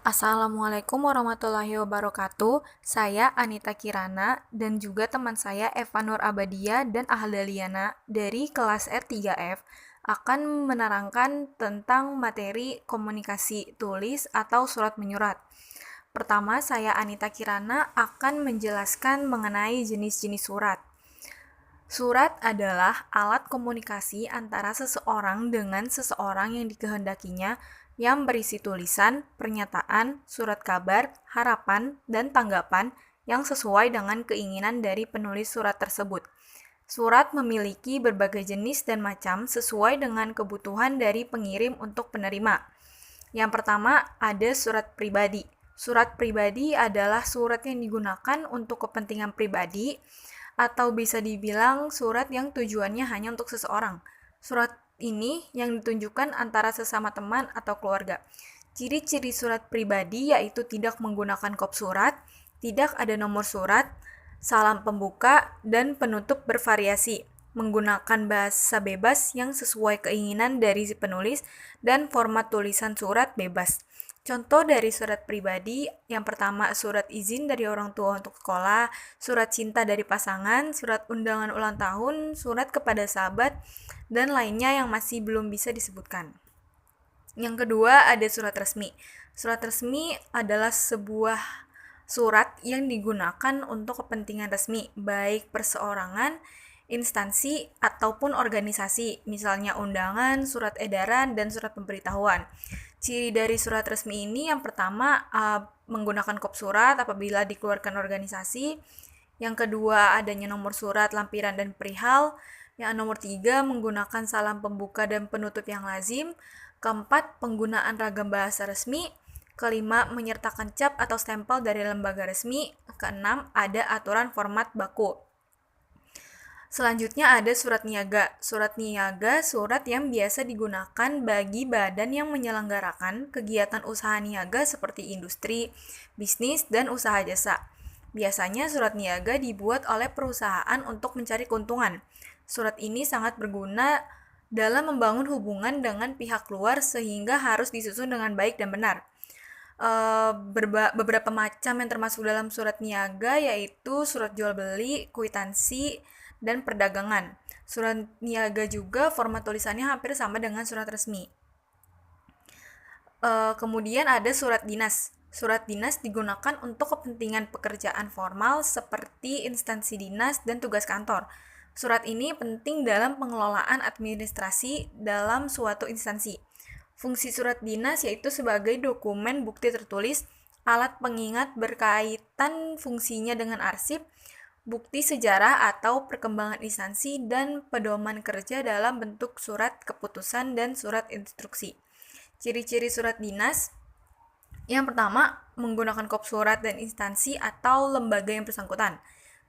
Assalamualaikum warahmatullahi wabarakatuh. Saya Anita Kirana dan juga teman saya Eva Nur Abadia dan Ahdaliana dari kelas R3F akan menerangkan tentang materi komunikasi tulis atau surat menyurat. Pertama, saya Anita Kirana akan menjelaskan mengenai jenis-jenis surat. Surat adalah alat komunikasi antara seseorang dengan seseorang yang dikehendakinya yang berisi tulisan, pernyataan, surat kabar, harapan, dan tanggapan yang sesuai dengan keinginan dari penulis surat tersebut. Surat memiliki berbagai jenis dan macam sesuai dengan kebutuhan dari pengirim untuk penerima. Yang pertama, ada surat pribadi. Surat pribadi adalah surat yang digunakan untuk kepentingan pribadi atau bisa dibilang surat yang tujuannya hanya untuk seseorang. Surat ini yang ditunjukkan antara sesama teman atau keluarga. Ciri-ciri surat pribadi yaitu tidak menggunakan kop surat, tidak ada nomor surat, salam pembuka, dan penutup bervariasi, menggunakan bahasa bebas yang sesuai keinginan dari si penulis, dan format tulisan surat bebas. Contoh dari surat pribadi, yang pertama surat izin dari orang tua untuk sekolah, surat cinta dari pasangan, surat undangan ulang tahun, surat kepada sahabat, dan lainnya yang masih belum bisa disebutkan. Yang kedua ada surat resmi. Surat resmi adalah sebuah surat yang digunakan untuk kepentingan resmi, baik perseorangan, instansi, ataupun organisasi, misalnya undangan, surat edaran, dan surat pemberitahuan. Ciri dari surat resmi ini yang pertama menggunakan kop surat apabila dikeluarkan organisasi. Yang kedua adanya nomor surat, lampiran, dan perihal. Yang nomor tiga menggunakan salam pembuka dan penutup yang lazim. Keempat penggunaan ragam bahasa resmi. Kelima menyertakan cap atau stempel dari lembaga resmi. Keenam ada aturan format baku. Selanjutnya ada surat niaga. Surat niaga surat yang biasa digunakan bagi badan yang menyelenggarakan kegiatan usaha niaga seperti industri, bisnis, dan usaha jasa. Biasanya surat niaga dibuat oleh perusahaan untuk mencari keuntungan. Surat ini sangat berguna dalam membangun hubungan dengan pihak luar sehingga harus disusun dengan baik dan benar. Beberapa macam yang termasuk dalam surat niaga yaitu surat jual beli, kwitansi, dan perdagangan. Surat niaga juga format tulisannya hampir sama dengan surat resmi. Kemudian ada surat dinas. Surat dinas digunakan untuk kepentingan pekerjaan formal seperti instansi dinas dan tugas kantor. Surat ini penting dalam pengelolaan administrasi dalam suatu instansi. Fungsi surat dinas yaitu sebagai dokumen bukti tertulis, alat pengingat berkaitan fungsinya dengan arsip, bukti sejarah atau perkembangan instansi, dan pedoman kerja dalam bentuk surat keputusan dan surat instruksi. Ciri-ciri surat dinas yang pertama, menggunakan kop surat dan instansi atau lembaga yang bersangkutan.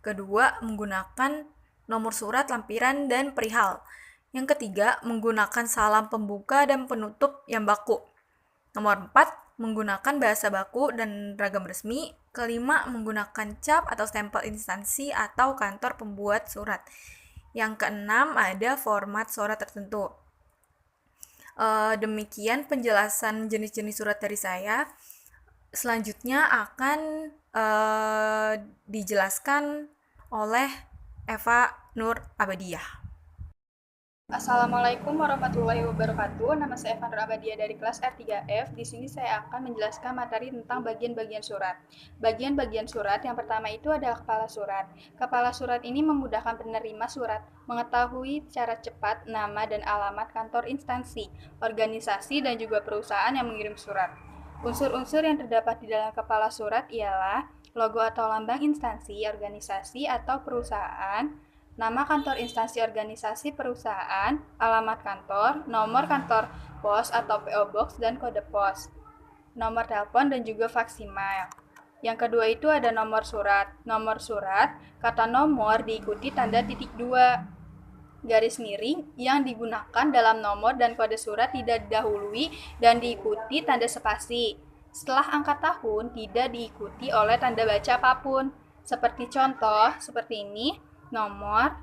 Kedua, menggunakan nomor surat, lampiran, dan perihal. Yang ketiga, menggunakan salam pembuka dan penutup yang baku. Nomor 4, menggunakan bahasa baku dan ragam resmi. Kelima, menggunakan cap atau stempel instansi atau kantor pembuat surat. Yang keenam, ada format surat tertentu. Demikian penjelasan jenis-jenis surat dari saya. Selanjutnya akan dijelaskan oleh Eva Nur Abadiah. Assalamualaikum warahmatullahi wabarakatuh. Nama saya Eva Nur Abadia dari kelas R3F. Di sini saya akan menjelaskan materi tentang bagian-bagian surat. Bagian-bagian surat yang pertama itu adalah kepala surat. Kepala surat ini memudahkan penerima surat mengetahui secara cepat nama dan alamat kantor instansi, organisasi, dan juga perusahaan yang mengirim surat. Unsur-unsur yang terdapat di dalam kepala surat ialah logo atau lambang instansi, organisasi, atau perusahaan, nama kantor instansi organisasi perusahaan, alamat kantor, nomor kantor pos atau PO Box dan kode pos, nomor telepon dan juga faksimal. Yang kedua itu ada nomor surat. Nomor surat, kata nomor diikuti tanda titik 2 garis miring yang digunakan dalam nomor dan kode surat tidak didahului dan diikuti tanda spasi. Setelah angka tahun tidak diikuti oleh tanda baca apapun. Seperti contoh, seperti ini. Nomor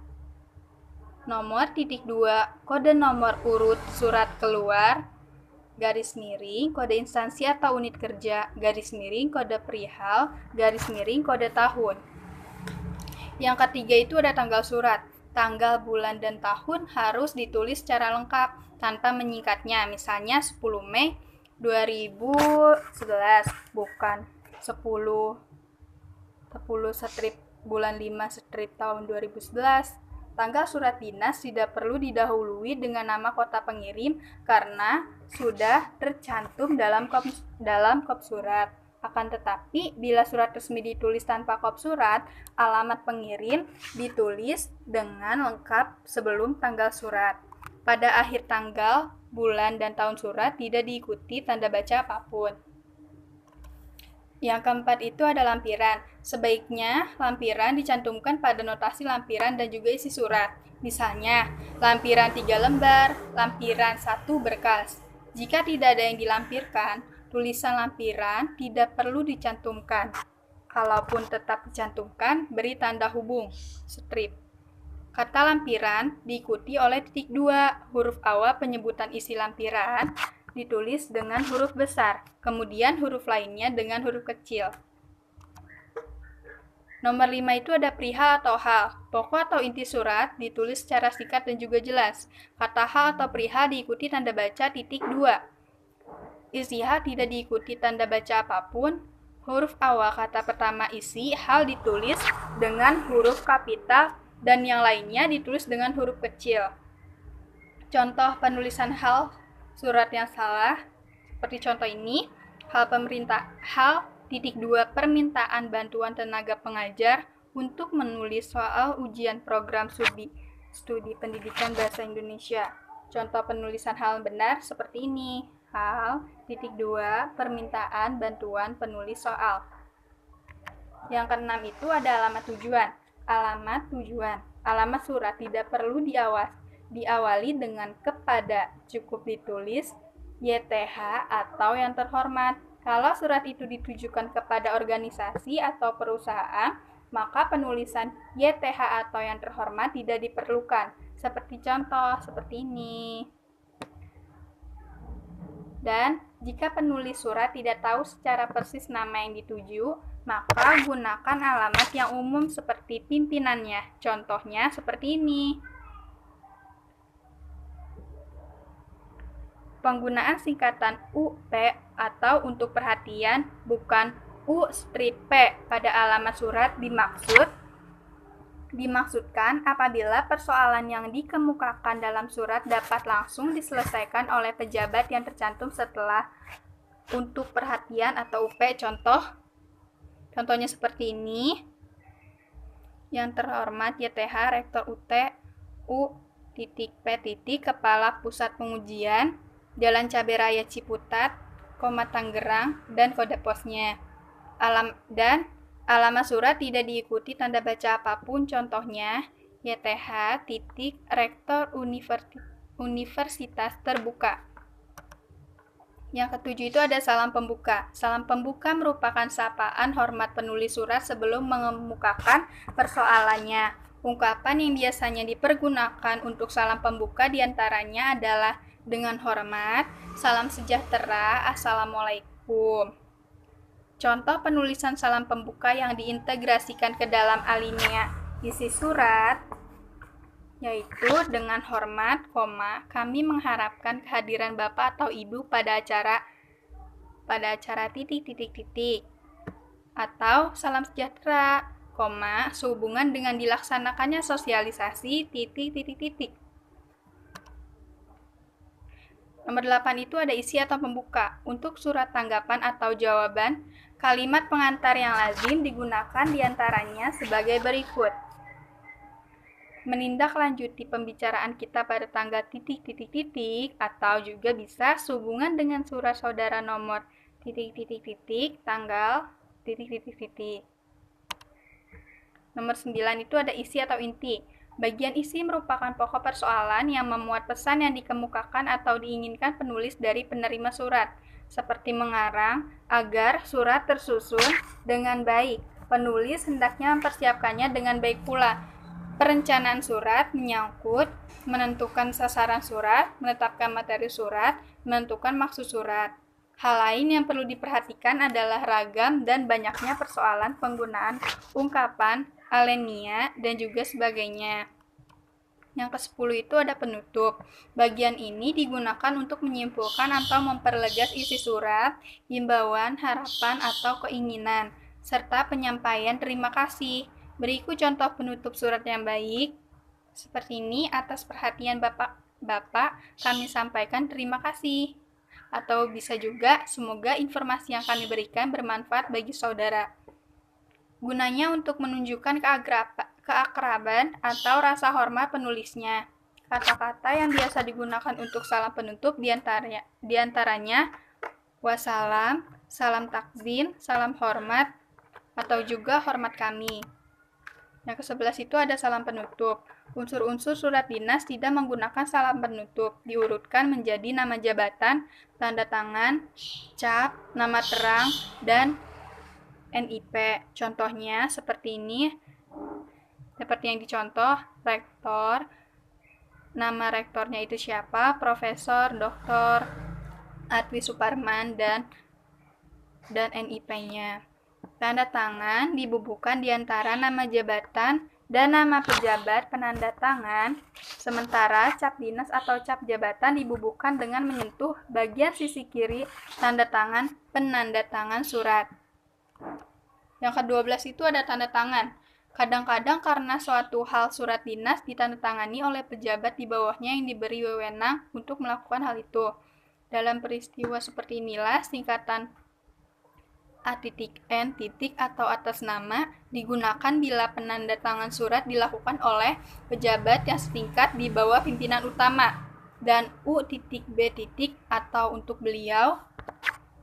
titik 2 kode nomor urut surat keluar garis miring, kode instansi atau unit kerja, garis miring, kode perihal, garis miring, kode tahun. Yang ketiga itu ada tanggal surat. Tanggal, bulan, dan tahun harus ditulis secara lengkap tanpa menyingkatnya. Misalnya 10 Mei 2011, bukan 10 strip bulan 5 strip tahun 2011. Tanggal surat dinas tidak perlu didahului dengan nama kota pengirim karena sudah tercantum dalam kop surat. Akan tetapi, bila surat resmi ditulis tanpa kop surat, alamat pengirim ditulis dengan lengkap sebelum tanggal surat. Pada akhir tanggal, bulan, dan tahun surat tidak diikuti tanda baca apapun. Yang keempat itu ada lampiran. Sebaiknya lampiran dicantumkan pada notasi lampiran dan juga isi surat. Misalnya, lampiran 3 lembar, lampiran 1 berkas. Jika tidak ada yang dilampirkan, tulisan lampiran tidak perlu dicantumkan. Kalaupun tetap dicantumkan, beri tanda hubung, strip. Kata lampiran diikuti oleh titik 2, huruf awal penyebutan isi lampiran ditulis dengan huruf besar, kemudian huruf lainnya dengan huruf kecil. Nomor 5 itu ada perihal atau hal. Pokok atau inti surat ditulis secara singkat dan juga jelas. Kata hal atau perihal diikuti tanda baca titik 2. Isi hal tidak diikuti tanda baca apapun. Huruf awal kata pertama isi hal ditulis dengan huruf kapital dan yang lainnya ditulis dengan huruf kecil. Contoh penulisan hal surat yang salah seperti contoh ini, hal titik 2 permintaan bantuan tenaga pengajar untuk menulis soal ujian program studi pendidikan bahasa Indonesia. Contoh penulisan hal benar seperti ini, hal titik 2 permintaan bantuan penulis soal. Yang keenam itu ada alamat tujuan. Alamat surat tidak perlu diawali dengan kepada, cukup ditulis YTH atau yang terhormat. Kalau surat itu ditujukan kepada organisasi atau perusahaan, maka penulisan YTH atau yang terhormat tidak diperlukan. Seperti contoh, seperti ini. Dan jika penulis surat tidak tahu secara persis nama yang dituju, maka gunakan alamat yang umum seperti pimpinannya. Contohnya seperti ini. Penggunaan singkatan UP atau untuk perhatian bukan U strip P pada alamat surat dimaksudkan apabila persoalan yang dikemukakan dalam surat dapat langsung diselesaikan oleh pejabat yang tercantum setelah untuk perhatian atau UP. Contohnya seperti ini. Yang terhormat YTH Rektor UT U.P. Kepala Pusat Pengujian Jalan Cabai Raya Ciputat, Tangerang, dan kode posnya. Alamat surat tidak diikuti tanda baca apapun, contohnya YTH Rektor Universitas Terbuka. Yang ketujuh itu ada salam pembuka. Salam pembuka merupakan sapaan hormat penulis surat sebelum mengemukakan persoalannya. Ungkapan yang biasanya dipergunakan untuk salam pembuka diantaranya adalah dengan hormat, salam sejahtera, assalamualaikum. Contoh penulisan salam pembuka yang diintegrasikan ke dalam alinea isi surat yaitu dengan hormat, kami mengharapkan kehadiran Bapak atau Ibu pada acara titik. Atau salam sejahtera, sehubungan dengan dilaksanakannya sosialisasi titik. Nomor 8 itu ada isi atau pembuka. Untuk surat tanggapan atau jawaban, kalimat pengantar yang lazim digunakan diantaranya sebagai berikut. Menindaklanjuti pembicaraan kita pada tanggal titik atau juga bisa sehubungan dengan surat saudara nomor tanggal titik. Nomor 9 itu ada isi atau inti. Bagian isi merupakan pokok persoalan yang memuat pesan yang dikemukakan atau diinginkan penulis dari penerima surat, seperti mengarang agar surat tersusun dengan baik. Penulis hendaknya mempersiapkannya dengan baik pula. Perencanaan surat menyangkut menentukan sasaran surat, menetapkan materi surat, menentukan maksud surat. Hal lain yang perlu diperhatikan adalah ragam dan banyaknya persoalan penggunaan ungkapan, alenia, dan juga sebagainya. Yang ke-10 itu ada penutup. Bagian ini digunakan untuk menyimpulkan atau memperlegas isi surat, himbauan, harapan, atau keinginan, serta penyampaian terima kasih. Berikut contoh penutup surat yang baik. Seperti ini, atas perhatian Bapak, kami sampaikan terima kasih. Atau bisa juga, semoga informasi yang kami berikan bermanfaat bagi saudara. Gunanya untuk menunjukkan keakraban atau rasa hormat penulisnya. Kata-kata yang biasa digunakan untuk salam penutup diantaranya wassalam, salam takzim, salam hormat, atau juga hormat kami. Yang ke-11 itu ada salam penutup. Unsur-unsur surat dinas tidak menggunakan salam penutup. Diurutkan menjadi nama jabatan, tanda tangan, cap, nama terang, dan NIP. Contohnya seperti ini. Seperti yang dicontoh, rektor. Nama rektornya itu siapa? Profesor, Dr. Adwi Suparman, dan NIP-nya. Tanda tangan dibubuhkan di antara nama jabatan dan nama pejabat penanda tangan, sementara cap dinas atau cap jabatan dibubuhkan dengan menyentuh bagian sisi kiri tanda tangan penanda tangan surat. Yang ke-12 itu ada tanda tangan. Kadang-kadang karena suatu hal surat dinas ditandatangani oleh pejabat di bawahnya yang diberi wewenang untuk melakukan hal itu. Dalam peristiwa seperti inilah singkatan A.N. atau atas nama digunakan bila penandatangan surat dilakukan oleh pejabat yang setingkat di bawah pimpinan utama, dan U.B. atau untuk beliau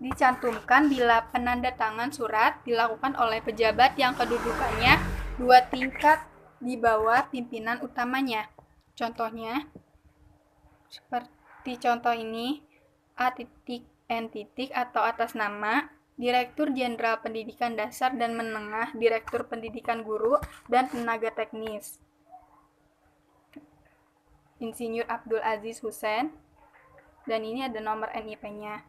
dicantumkan bila penandatangan surat dilakukan oleh pejabat yang kedudukannya 2 tingkat di bawah pimpinan utamanya. Contohnya seperti contoh ini, A.N. atau atas nama Direktur Jenderal Pendidikan Dasar dan Menengah, Direktur Pendidikan Guru dan Tenaga Teknis, Insinyur Abdul Aziz Hussein, dan ini ada nomor NIP-nya.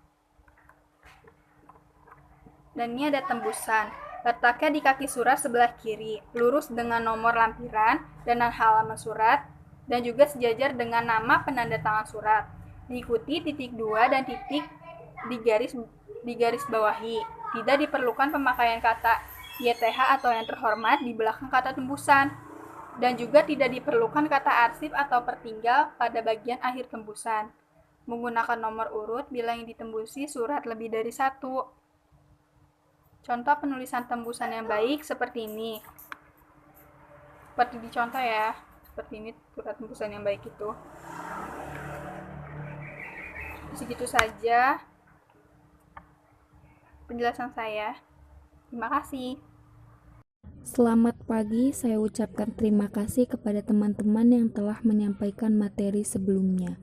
Dan ini ada tembusan. Letaknya di kaki surat sebelah kiri, lurus dengan nomor lampiran dan halaman surat, dan juga sejajar dengan nama penandatangan surat. Diikuti titik 2 dan titik di garis bawahi. Tidak diperlukan pemakaian kata YTH atau yang terhormat di belakang kata tembusan. Dan juga tidak diperlukan kata arsip atau pertinggal pada bagian akhir tembusan. Menggunakan nomor urut bila yang ditembusi surat lebih dari 1. Contoh penulisan tembusan yang baik seperti ini. Seperti dicontoh ya. Seperti ini surat tembusan yang baik itu. Segitu saja penjelasan saya. Terima kasih. Selamat pagi, saya ucapkan terima kasih kepada teman-teman yang telah menyampaikan materi sebelumnya.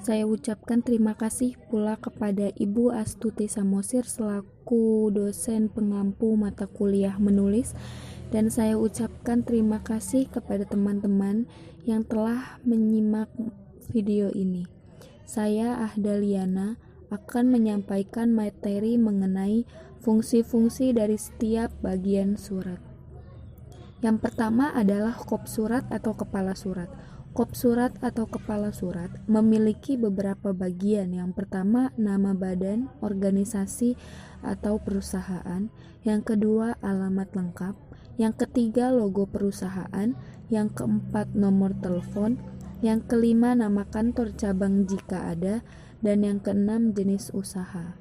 Saya ucapkan terima kasih pula kepada Ibu Astuti Samosir selaku dosen pengampu mata kuliah menulis, dan saya ucapkan terima kasih kepada teman-teman yang telah menyimak video ini. Saya Ahdaliana akan menyampaikan materi mengenai fungsi-fungsi dari setiap bagian surat. Yang pertama adalah kop surat atau kepala surat. Kop surat atau kepala surat memiliki beberapa bagian. Yang pertama, nama badan, organisasi atau perusahaan. Yang kedua, alamat lengkap. Yang ketiga, logo perusahaan. Yang keempat, nomor telepon. Yang kelima, nama kantor cabang jika ada. Dan yang keenam, jenis usaha.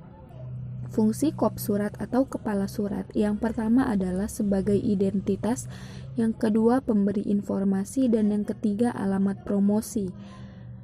Fungsi kop surat atau kepala surat yang pertama adalah sebagai identitas, yang kedua pemberi informasi, dan yang ketiga alamat promosi.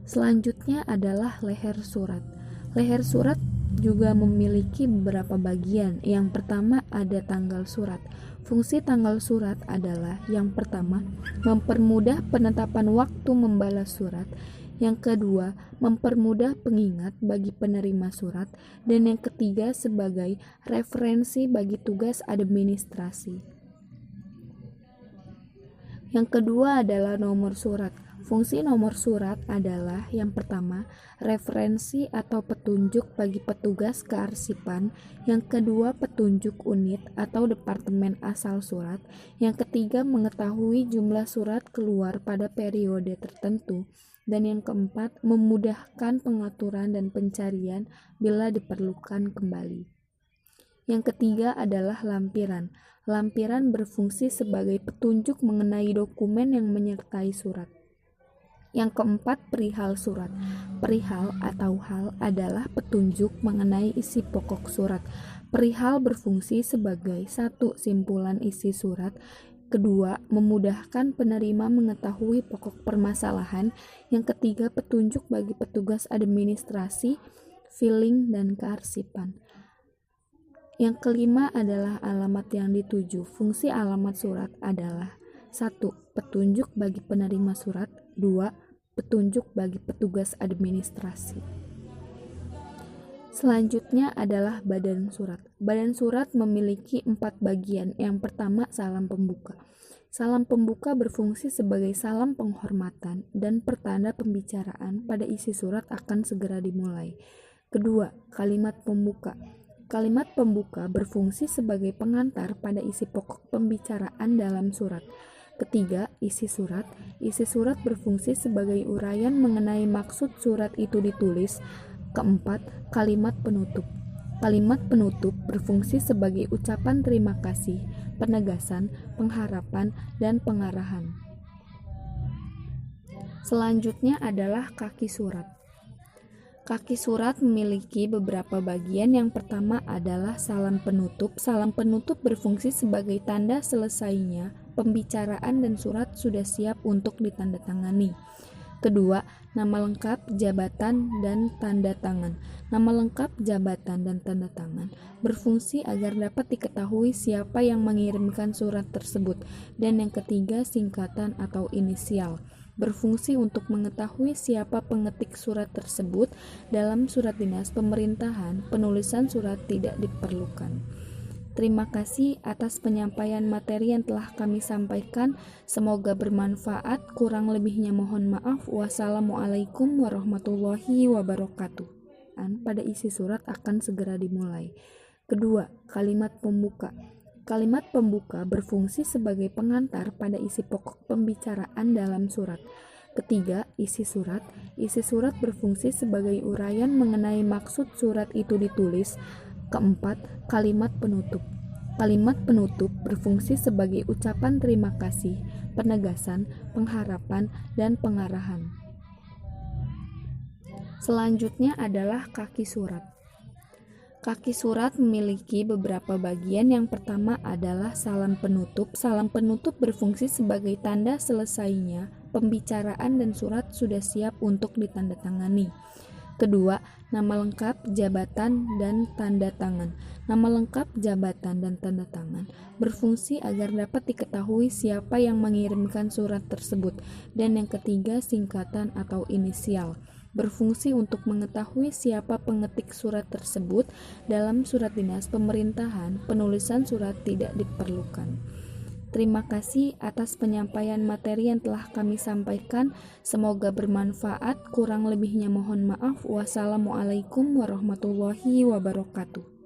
Selanjutnya adalah leher surat. Leher surat juga memiliki beberapa bagian. Yang pertama ada tanggal surat. Fungsi tanggal surat adalah yang pertama mempermudah penetapan waktu membalas surat. Yang kedua, mempermudah pengingat bagi penerima surat, dan yang ketiga sebagai referensi bagi tugas administrasi. Yang kedua adalah nomor surat. Fungsi nomor surat adalah yang pertama, referensi atau petunjuk bagi petugas kearsipan. Yang kedua, petunjuk unit atau departemen asal surat. Yang ketiga, mengetahui jumlah surat keluar pada periode tertentu. Dan yang keempat, memudahkan pengaturan dan pencarian bila diperlukan kembali. Yang ketiga adalah lampiran. Lampiran berfungsi sebagai petunjuk mengenai dokumen yang menyertai surat. Yang keempat, perihal surat. Perihal atau hal adalah petunjuk mengenai isi pokok surat. Perihal berfungsi sebagai satu, simpulan isi surat. Kedua, memudahkan penerima mengetahui pokok permasalahan. Yang ketiga, petunjuk bagi petugas administrasi, filing, dan kearsipan. Yang kelima adalah alamat yang dituju. Fungsi alamat surat adalah 1. Petunjuk bagi penerima surat. 2. Petunjuk bagi petugas administrasi. Selanjutnya adalah badan surat. Badan surat memiliki 4 bagian. Yang pertama, salam pembuka. Salam pembuka berfungsi sebagai salam penghormatan dan pertanda pembicaraan pada isi surat akan segera dimulai. Kedua, kalimat pembuka. Kalimat pembuka berfungsi sebagai pengantar pada isi pokok pembicaraan dalam surat. Ketiga, isi surat. Isi surat berfungsi sebagai uraian mengenai maksud surat itu ditulis. Keempat, kalimat penutup. Kalimat penutup berfungsi sebagai ucapan terima kasih, penegasan, pengharapan, dan pengarahan. Selanjutnya adalah kaki surat. Kaki surat memiliki beberapa bagian. Yang pertama adalah salam penutup. Salam penutup berfungsi sebagai tanda selesainya pembicaraan dan surat sudah siap untuk ditandatangani. Kedua, nama lengkap, jabatan, dan tanda tangan. Nama lengkap, jabatan, dan tanda tangan berfungsi agar dapat diketahui siapa yang mengirimkan surat tersebut. Dan yang ketiga, singkatan atau inisial berfungsi untuk mengetahui siapa pengetik surat tersebut. Dalam surat dinas pemerintahan, penulisan surat tidak diperlukan. Terima kasih atas penyampaian materi yang telah kami sampaikan. Semoga bermanfaat. Kurang lebihnya mohon maaf. Wassalamualaikum warahmatullahi wabarakatuh. Pada isi surat akan segera dimulai. Kedua, kalimat pembuka. Kalimat pembuka berfungsi sebagai pengantar pada isi pokok pembicaraan dalam surat. Ketiga, isi surat. Isi surat berfungsi sebagai uraian mengenai maksud surat itu ditulis. Keempat, kalimat penutup. Kalimat penutup berfungsi sebagai ucapan terima kasih, penegasan, pengharapan, dan pengarahan. Selanjutnya adalah kaki surat. Kaki surat memiliki beberapa bagian. Yang pertama adalah salam penutup. Salam penutup berfungsi sebagai tanda selesainya pembicaraan dan surat sudah siap untuk ditandatangani. Kedua, nama lengkap, jabatan, dan tanda tangan. Nama lengkap, jabatan, dan tanda tangan berfungsi agar dapat diketahui siapa yang mengirimkan surat tersebut. Dan yang ketiga, singkatan atau inisial berfungsi untuk mengetahui siapa pengetik surat tersebut. Dalam surat dinas pemerintahan, penulisan surat tidak diperlukan. Terima kasih atas penyampaian materi yang telah kami sampaikan. Semoga bermanfaat. Kurang lebihnya mohon maaf. Wassalamualaikum warahmatullahi wabarakatuh.